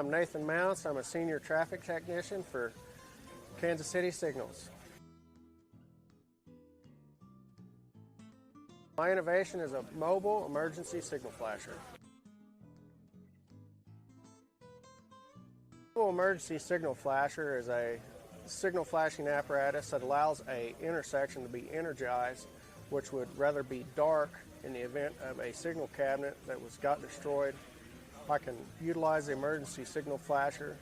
I'm Nathan Mounce. I'm a senior traffic technician for Kansas City Signals. My innovation is a mobile emergency signal flasher. A mobile emergency signal flasher is a signal flashing apparatus that allows an intersection to be energized, which would rather be dark in the event of a signal cabinet that got destroyed. I can utilize the emergency signal flasher.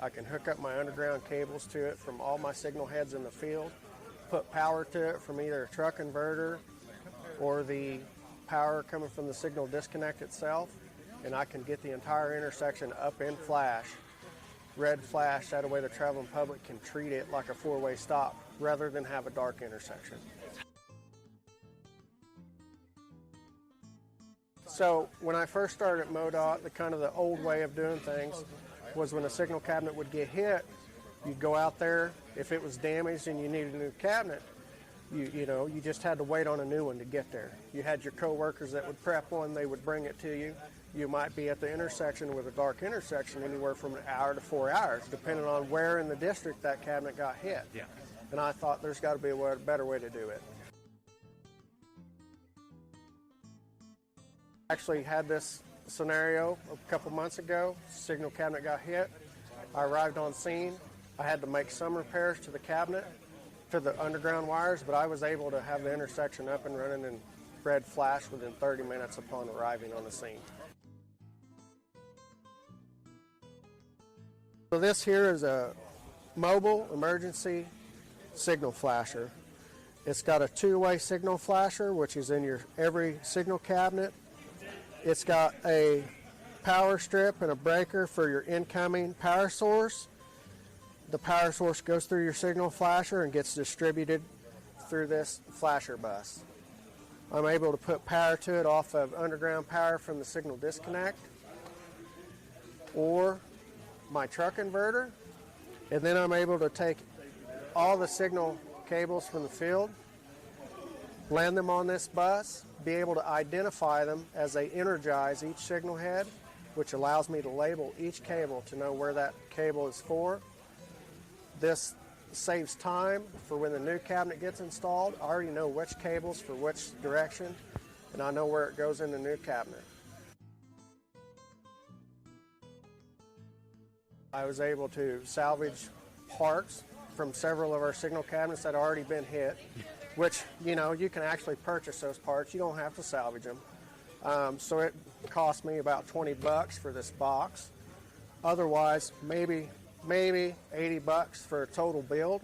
I can hook up my underground cables to it from all my signal heads in the field, put power to it from either a truck inverter or the power coming from the signal disconnect itself, and I can get the entire intersection up in flash, red flash. That way the traveling public can treat it like a four-way stop rather than have a dark intersection. So when I first started at MoDOT, the old way of doing things was when a signal cabinet would get hit, you'd go out there. If it was damaged and you needed a new cabinet, you just had to wait on a new one to get there. You had your co-workers that would prep one, they would bring it to you. You might be at the intersection with a dark intersection anywhere from an hour to 4 hours, depending on where in the district that cabinet got hit. Yeah. And I thought there's got to be a better way to do it. Actually had this scenario a couple months ago. Signal cabinet got hit. I arrived on scene. I had to make some repairs to the cabinet, to the underground wires, but I was able to have the intersection up and running in red flash within 30 minutes upon arriving on the scene. So this here is a mobile emergency signal flasher. It's got a two-way signal flasher, which is in every signal cabinet. It's got a power strip and a breaker for your incoming power source. The power source goes through your signal flasher and gets distributed through this flasher bus. I'm able to put power to it off of underground power from the signal disconnect or my truck inverter, and then I'm able to take all the signal cables from the field, land them on this bus, be able to identify them as they energize each signal head, which allows me to label each cable to know where that cable is for. This saves time for when the new cabinet gets installed. I already know which cables for which direction, and I know where it goes in the new cabinet. I was able to salvage parts from several of our signal cabinets that had already been hit, which, you can actually purchase those parts. You don't have to salvage them. So it cost me about $20 for this box. Otherwise, maybe $80 for a total build.